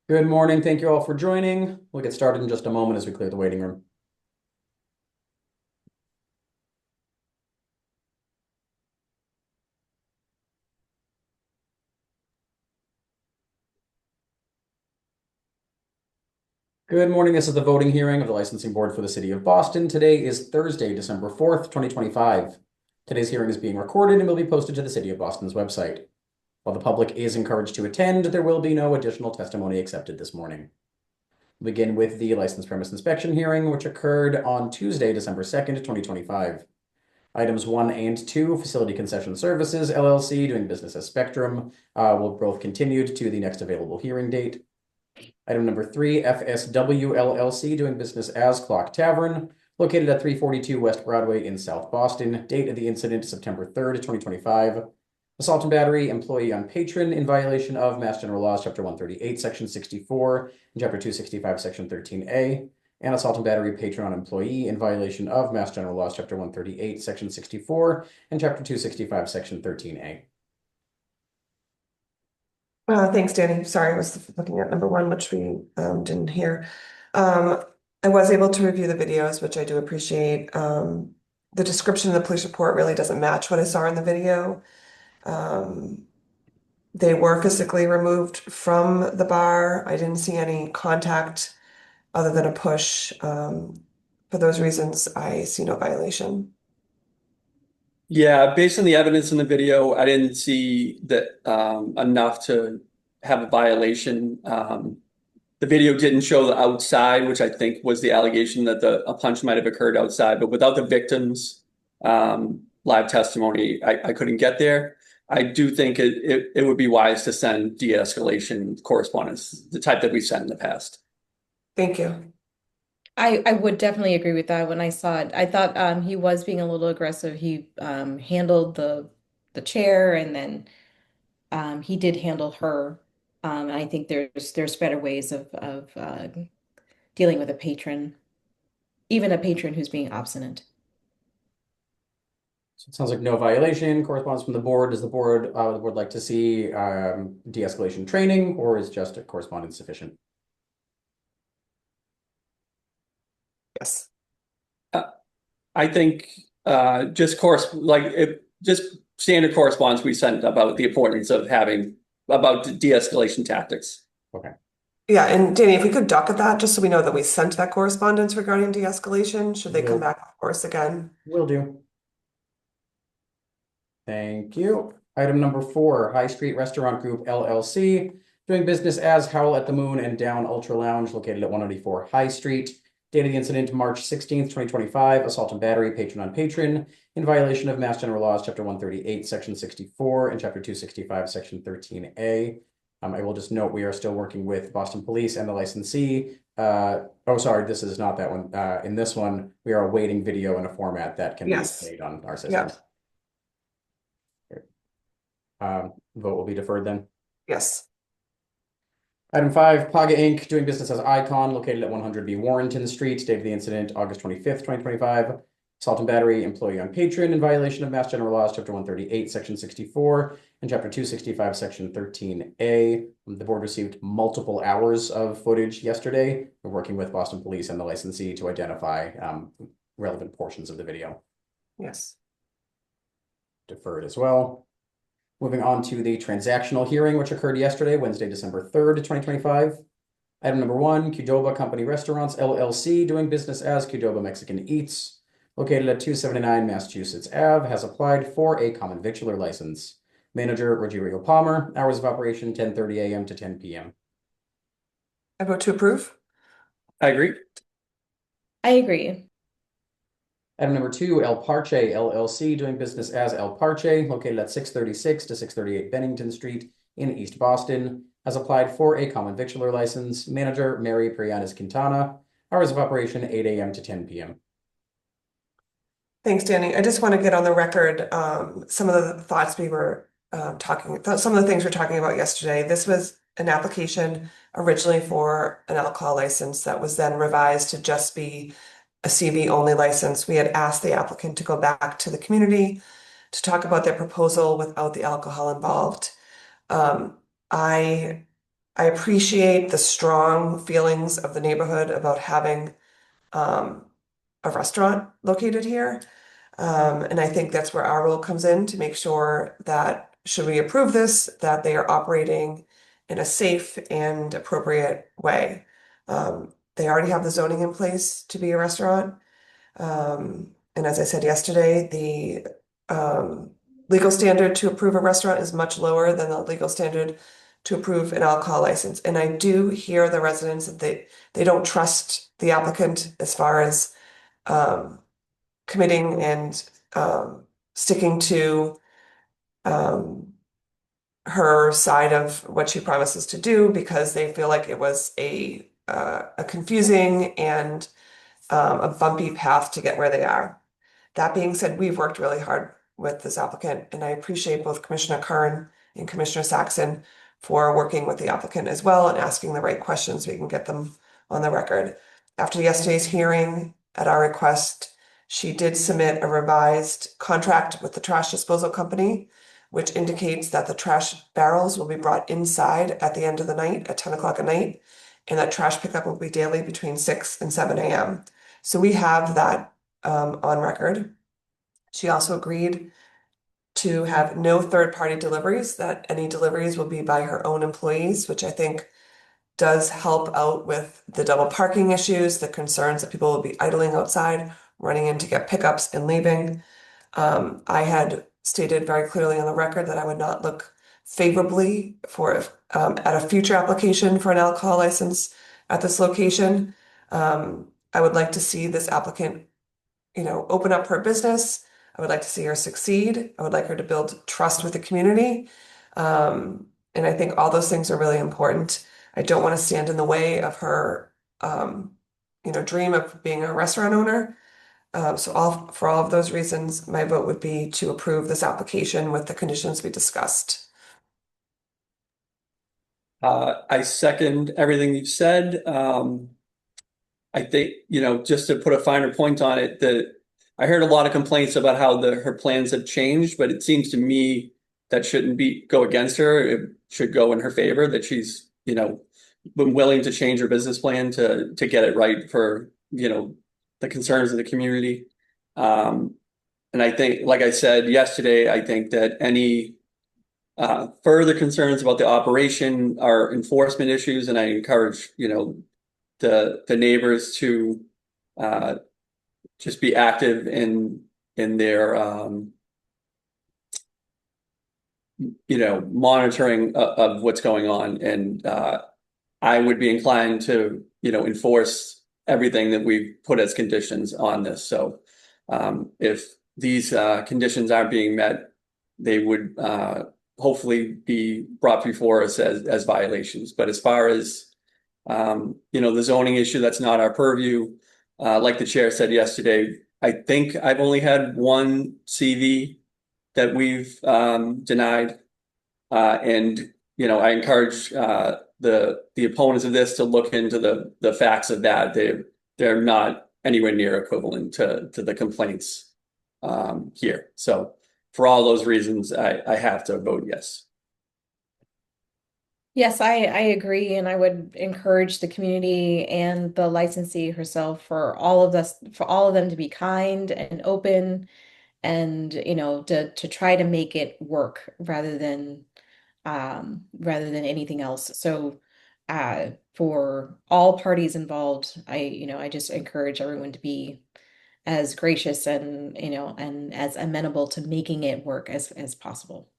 Good morning. Thank you all for joining. We'll get started in just a moment as we clear the waiting room. Good morning. This is the voting hearing of the licensing board for the city of Boston. Today is Thursday, December 4th, 2025. Today's hearing is being recorded and will be posted to the city of Boston's website. While the public is encouraged to attend, there will be no additional testimony accepted this morning. We'll begin with the license premise inspection hearing, which occurred on Tuesday, December 2nd, 2025. Items 1 and 2, Facility Concession Services, LLC, doing business as Spectrum, will both continued to the next available hearing date. Item number 3, FSW LLC, doing business as Clock Tavern, located at 342 West Broadway in South Boston. Date of the incident, September 3rd, 2025. Assault and battery, employee on patron in violation of Mass General Laws, Chapter 138, Section 64, and Chapter 265, Section 13A. And assault and battery, patron on employee in violation of Mass General Laws, Chapter 138, Section 64, and Chapter 265, Section 13A. Thanks, Danny. Sorry, I was looking at number 1, which we didn't hear. I was able to review the videos, which I do appreciate. The description of the police report really doesn't match what I saw in the video. They were physically removed from the bar. I didn't see any contact other than a push. For those reasons, I see no violation. Yeah, based on the evidence in the video, I didn't see that enough to have a violation. The video didn't show the outside, which I think was the allegation that a punch might have occurred outside. But without the victim's live testimony, I couldn't get there. I do think it would be wise to send de-escalation correspondence, the type that we've sent in the past. Thank you. I would definitely agree with that. When I saw it, I thought he was being a little aggressive. He handled the chair, and then he did handle her. And I think there's better ways of dealing with a patron, even a patron who's being obstinate. So it sounds like no violation. Correspondence from the board. Does the board would like to see de-escalation training, or is just a correspondence sufficient? Yes. I think just standard correspondence we sent about the importance of having about de-escalation tactics. Okay. Yeah, and Danny, if we could docket that, just so we know that we sent that correspondence regarding de-escalation, should they come back, of course, again? Will do. Thank you. Item number 4, High Street Restaurant Group LLC, doing business as Howl at the Moon and Down Ultra Lounge, located at 194 High Street. Date of the incident, March 16th, 2025, assault and battery, patron on patron, in violation of Mass General Laws, Chapter 138, Section 64, and Chapter 265, Section 13A. I will just note we are still working with Boston Police and the licensee. Oh, sorry, this is not that one. In this one, we are awaiting video in a format that can be played on our system. Vote will be deferred then. Yes. Item 5, Paga Inc., doing business as Icon, located at 100B Warrenton Street. Date of the incident, August 25th, 2025. Assault and battery, employee on patron, in violation of Mass General Laws, Chapter 138, Section 64, and Chapter 265, Section 13A. The board received multiple hours of footage yesterday. We're working with Boston Police and the licensee to identify relevant portions of the video. Yes. Deferred as well. Moving on to the transactional hearing, which occurred yesterday, Wednesday, December 3rd, 2025. Item number 1, Qdoba Company Restaurants, LLC, doing business as Qdoba Mexican Eats, located at 279 Massachusetts Ave, has applied for a common victular license. Manager, Rogerio Palmer, hours of operation, 10:30 a.m. to 10 p.m. I vote to approve. I agree. I agree. Item number 2, El Parche LLC, doing business as El Parche, located at 636 to 638 Bennington Street in East Boston, has applied for a common victular license. Manager, Mary Prianes Quintana, hours of operation, 8 a.m. to 10 p.m. Thanks, Danny. I just want to get on the record some of the thoughts we were some of the things we were talking about yesterday. This was an application originally for an alcohol license that was then revised to just be a CV only license. We had asked the applicant to go back to the community to talk about their proposal without the alcohol involved. I I appreciate the strong feelings of the neighborhood about having a restaurant located here. And I think that's where our role comes in to make sure that should we approve this, that they are operating in a safe and appropriate way. They already have the zoning in place to be a restaurant. And as I said yesterday, the legal standard to approve a restaurant is much lower than the legal standard to approve an alcohol license. And I do hear the residents that they don't trust the applicant as far as committing and sticking to her side of what she promises to do because they feel like it was a confusing and a bumpy path to get where they are. That being said, we've worked really hard with this applicant, and I appreciate both Commissioner Curran and Commissioner Saxon for working with the applicant as well and asking the right questions so we can get them on the record. After yesterday's hearing, at our request, she did submit a revised contract with the trash disposal company, which indicates that the trash barrels will be brought inside at the end of the night at 10 o'clock at night, and that trash pickup will be daily between 6 and 7 a.m. So we have that on record. She also agreed to have no third-party deliveries, that any deliveries will be by her own employees, which I think does help out with the double parking issues, the concerns that people will be idling outside, running in to get pickups and leaving. I had stated very clearly on the record that I would not look favorably for at a future application for an alcohol license at this location. I would like to see this applicant, open up her business. I would like to see her succeed. I would like her to build trust with the community. And I think all those things are really important. I don't want to stand in the way of her, dream of being a restaurant owner. For all of those reasons, my vote would be to approve this application with the conditions we discussed. I second everything you've said. I think, just to put a finer point on it, that I heard a lot of complaints about how her plans have changed, but it seems to me that shouldn't go against her. It should go in her favor, that she's, been willing to change her business plan to get it right for, the concerns of the community. And I think, like I said yesterday, I think that any further concerns about the operation are enforcement issues, and I encourage, the neighbors to just be active in their monitoring of what's going on. And I would be inclined to enforce everything that we've put as conditions on this. So if these conditions aren't being met, they would hopefully be brought before us as violations. But as far as the zoning issue, that's not our purview. Like the chair said yesterday, I think I've only had one CV that we've denied. And I encourage the opponents of this to look into the facts of that. They're not anywhere near equivalent to the complaints here. So for all those reasons, I have to vote yes. Yes, I agree, and I would encourage the community and the licensee herself for all of them to be kind and open and to try to make it work rather than anything else. So for all parties involved, I just encourage everyone to be as gracious and and as amenable to making it work as possible.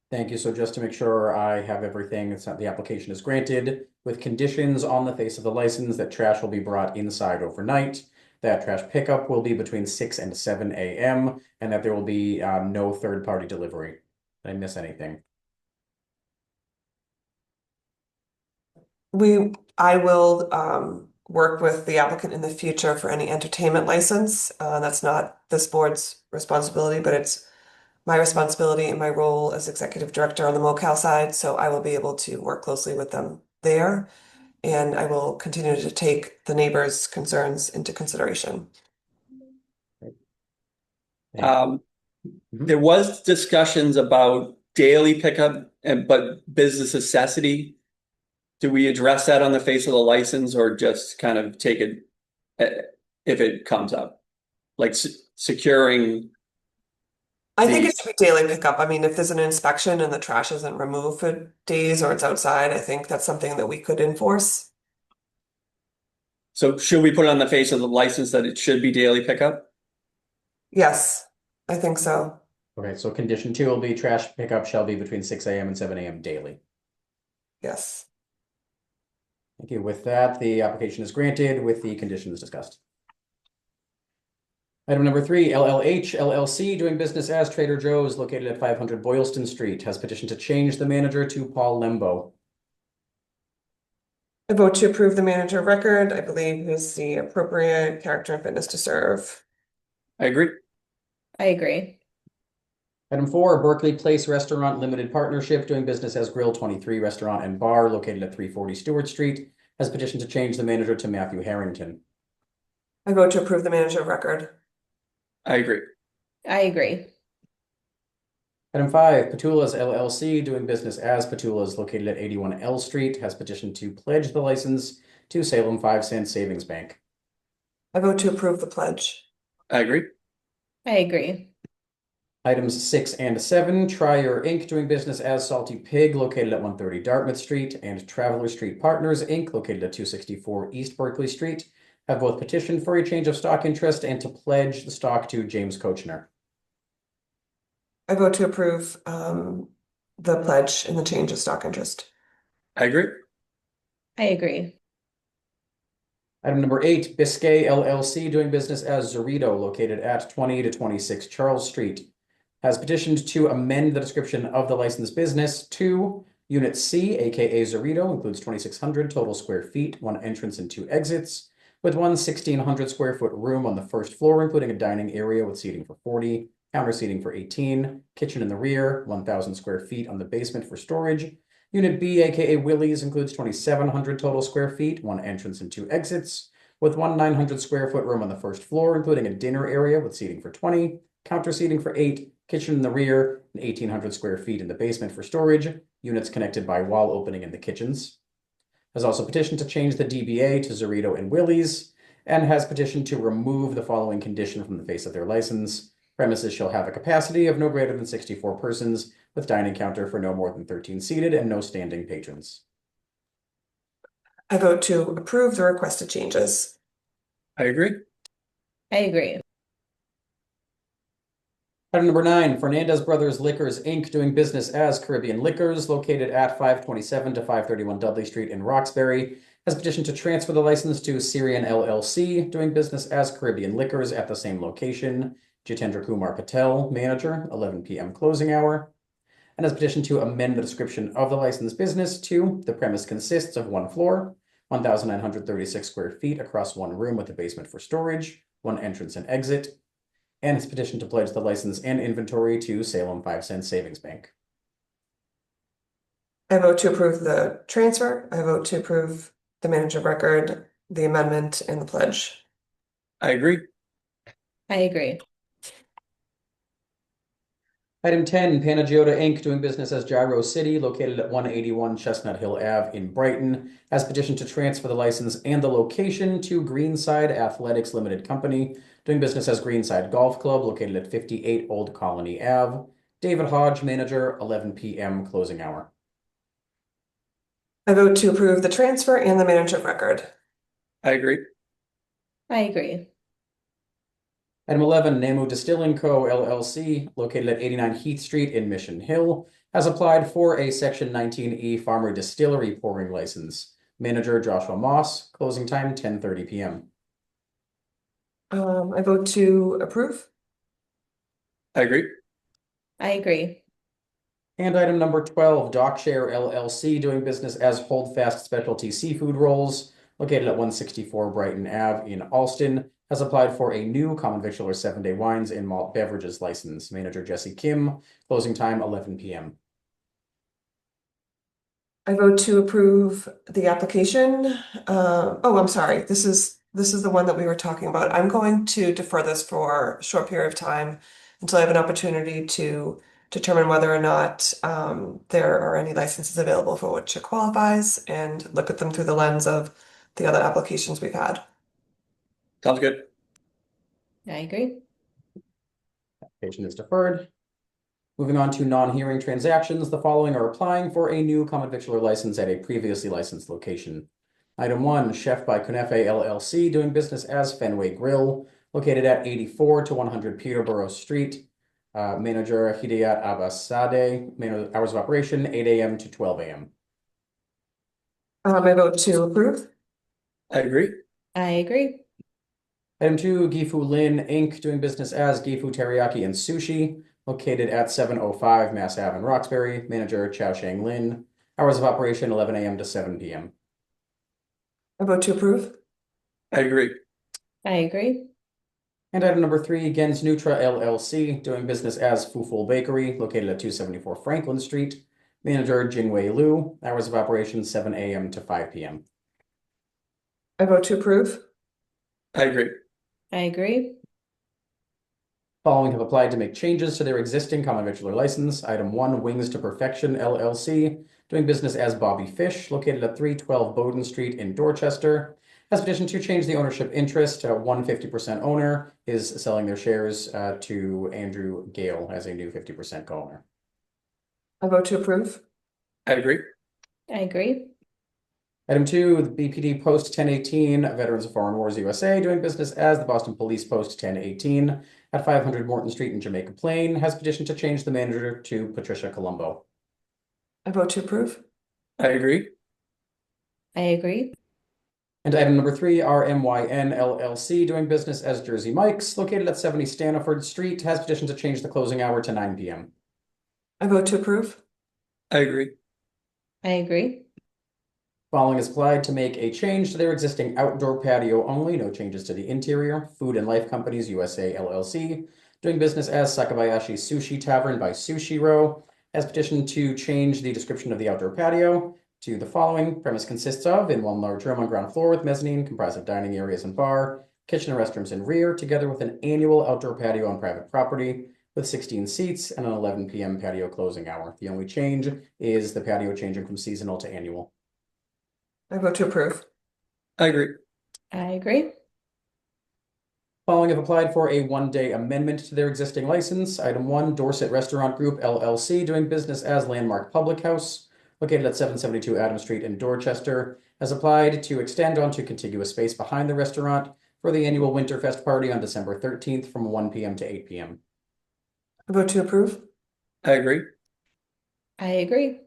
Thank you. So just to make sure I have everything, it's not, the application is granted with conditions on the face of the license that trash will be brought inside overnight, that trash pickup will be between 6 and 7 a.m., and that there will be no third-party delivery. Did I miss anything? I will work with the applicant in the future for any entertainment license. That's not this board's responsibility, but it's my responsibility and my role as executive director on the MoCal side. So I will be able to work closely with them there, and I will continue to take the neighbors' concerns into consideration. There was discussions about daily pickup but business necessity, do we address that on the face of the license or just kind of take it if it comes up? Like securing I think the, it should be daily pickup. I mean, if there's an inspection and the trash isn't removed for days or it's outside, I think that's something that we could enforce. so should we put it on the face of the license that it should be daily pickup? Yes, I think so. Okay, so condition 2 will be trash pickup shall be between 6 a.m. and 7 a.m. daily. Yes. Thank you. With that, the application is granted with the conditions discussed. Item number 3, LLH LLC, doing business as Trader Joe's, located at 500 Boylston Street, has petitioned to change the manager to Paul Lembo. I vote to approve the manager of record. I believe is the appropriate character and fitness to serve. I agree. I agree. Item 4, Berkeley Place Restaurant Limited Partnership, doing business as Grill 23 Restaurant and Bar, located at 340 Stewart Street, has petitioned to change the manager to Matthew Harrington. I vote to approve the manager of record. I agree. I agree. Item 5, Petula's LLC, doing business as Petula's, located at 81 L Street, has petitioned to pledge the license to Salem 5 Cent Savings Bank. I vote to approve the pledge. I agree. I agree. Items 6 and 7, Trier Inc., doing business as Salty Pig, located at 130 Dartmouth Street, and Traveler Street Partners Inc., located at 264 East Berkeley Street, have both petitioned for a change of stock interest and to pledge the stock to James Kochner. I vote to approve the pledge and the change of stock interest. I agree. I agree. Item number 8, Biscay LLC, doing business as Zorito, located at 20 to 26 Charles Street, has petitioned to amend the description of the licensed business to Unit C, aka Zorito, includes 2,600 total square feet, 1 entrance and 2 exits, with one 1,600 square foot room on the first floor, including a dining area with seating for 40, counter seating for 18, kitchen in the rear, 1,000 square feet on the basement for storage. Unit B, aka Willie's, includes 2,700 total square feet, 1 entrance and 2 exits, with one 900 square foot room on the first floor, including a dinner area with seating for 20, counter seating for 8, kitchen in the rear, and 1,800 square feet in the basement for storage, units connected by wall opening in the kitchens. Has also petitioned to change the DBA to Zorito and Willie's, and has petitioned to remove the following condition from the face of their license. Premises shall have a capacity of no greater than 64 persons, with dining counter for no more than 13 seated and no standing patrons. I vote to approve the requested changes. I agree. I agree. Item number 9, Fernandez Brothers Liquors, Inc., doing business as Caribbean Liquors, located at 527 to 531 Dudley Street in Roxbury, has petitioned to transfer the license to Syrian LLC, doing business as Caribbean Liquors at the same location. Jitendra Kumar Patel, manager, 11 p.m. closing hour, and has petitioned to amend the description of the licensed business to the premise consists of 1 floor, 1,936 square feet across 1 room with a basement for storage, 1 entrance and exit, and has petitioned to pledge the license and inventory to Salem 5 Cent Savings Bank. I vote to approve the transfer. I vote to approve the manager of record, the amendment, and the pledge. I agree. I agree. Item 10, Panagiota Inc., doing business as Gyro City, located at 181 Chestnut Hill Ave in Brighton, has petitioned to transfer the license and the location to Greenside Athletics Limited Company, doing business as Greenside Golf Club, located at 58 Old Colony Ave. David Hodge, manager, 11 p.m. closing hour. I vote to approve the transfer and the manager of record. I agree. I agree. Item 11, Namu Distilling Co., LLC, located at 89 Heath Street in Mission Hill, has applied for a Section 19E Farmer Distillery pouring license. Manager Joshua Moss, closing time 10:30 p.m. I vote to approve. I agree. I agree. And item number 12, Dockshare LLC, doing business as Holdfast Specialty Seafood Rolls, located at 164 Brighton Ave in Alston, has applied for a new common victualler 7-day wines and malt beverages license. Manager Jesse Kim, closing time 11 p.m. I vote to approve the application. I'm sorry. This is the one that we were talking about. I'm going to defer this for a short period of time until I have an opportunity to determine whether or not there are any licenses available for which it qualifies, and look at them through the lens of the other applications we've had. Sounds good. I agree. Application is deferred. Moving on to non-hearing transactions, the following are applying for a new common victualler license at a previously licensed location. Item 1, Chef by Kunefe LLC, doing business as Fenway Grill, located at 84 to 100 Peterborough Street. Manager Hidayat Abbassadeh, hours of operation 8 a.m. to 12 a.m. I vote to approve. I agree. I agree. Item 2, Gifu Lin Inc., doing business as Gifu Teriyaki and Sushi, located at 705 Mass Ave in Roxbury. Manager Chao Shang Lin. Hours of operation 11 a.m. to 7 p.m. I vote to approve. I agree. I agree. And item number 3, Gens Nutra LLC, doing business as Fuful Bakery, located at 274 Franklin Street. Manager Jingwei Liu. Hours of operation 7 a.m. to 5 p.m. I vote to approve. I agree. I agree. Following have applied to make changes to their existing common victualler license. Item 1, Wings to Perfection LLC, doing business as Bobby Fish, located at 312 Bowden Street in Dorchester, has petitioned to change the ownership interest. 150% owner is selling their shares to Andrew Gale as a new 50% co-owner. I vote to approve. I agree. I agree. Item 2, the BPD Post 1018, Veterans of Foreign Wars USA, doing business as the Boston Police Post 1018 at 500 Morton Street in Jamaica Plain, has petitioned to change the manager to Patricia Colombo. I vote to approve. I agree. I agree. And item number 3, RMYN LLC, doing business as Jersey Mike's, located at 70 Stanford Street, has petitioned to change the closing hour to 9 p.m. I vote to approve. I agree. I agree. Following is applied to make a change to their existing outdoor patio only, no changes to the interior. Food and Life Companies USA LLC, doing business as Sakabayashi Sushi Tavern by Sushi Row, has petitioned to change the description of the outdoor patio to the following. Premise consists of, in one large room on ground floor with mezzanine, comprised of dining areas and bar, kitchen and restrooms in rear, together with an annual outdoor patio on private property with 16 seats and an 11 p.m. patio closing hour. The only change is the patio changing from seasonal to annual. I vote to approve. I agree. I agree. Following have applied for a one-day amendment to their existing license. Item 1, Dorset Restaurant Group LLC, doing business as Landmark Public House, located at 772 Adams Street in Dorchester, has applied to extend onto contiguous space behind the restaurant for the annual Winterfest party on December 13th from 1 p.m. to 8 p.m. I vote to approve. I agree. I agree.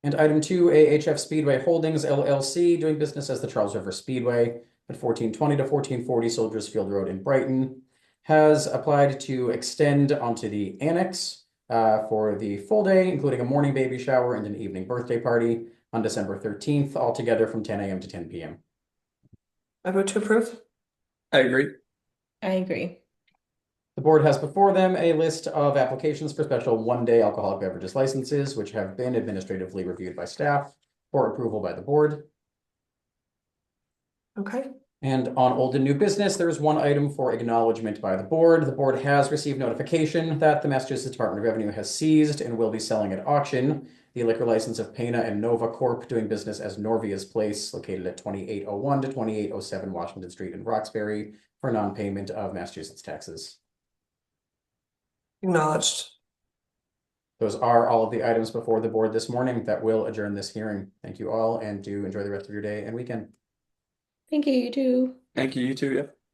And item 2, AHF Speedway Holdings LLC, doing business as the Charles River Speedway at 1420 to 1440 Soldiers Field Road in Brighton, has applied to extend onto the annex for the full day, including a morning baby shower and an evening birthday party on December 13th, altogether from 10 a.m. to 10 p.m. I vote to approve. I agree. I agree. The board has before them a list of applications for special one-day alcoholic beverages licenses, which have been administratively reviewed by staff for approval by the board. Okay. And on old and new business, there is one item for acknowledgement by the board. The board has received notification that the Massachusetts Department of Revenue has seized and will be selling at auction the liquor license of Pena and Nova Corp., doing business as Norvia's Place, located at 2801 to 2807 Washington Street in Roxbury, for non-payment of Massachusetts taxes. Acknowledged. Those are all of the items before the board this morning that will adjourn this hearing. Thank you all, and do enjoy the rest of your day and weekend. Thank you, you too. Thank you, you too. Yep.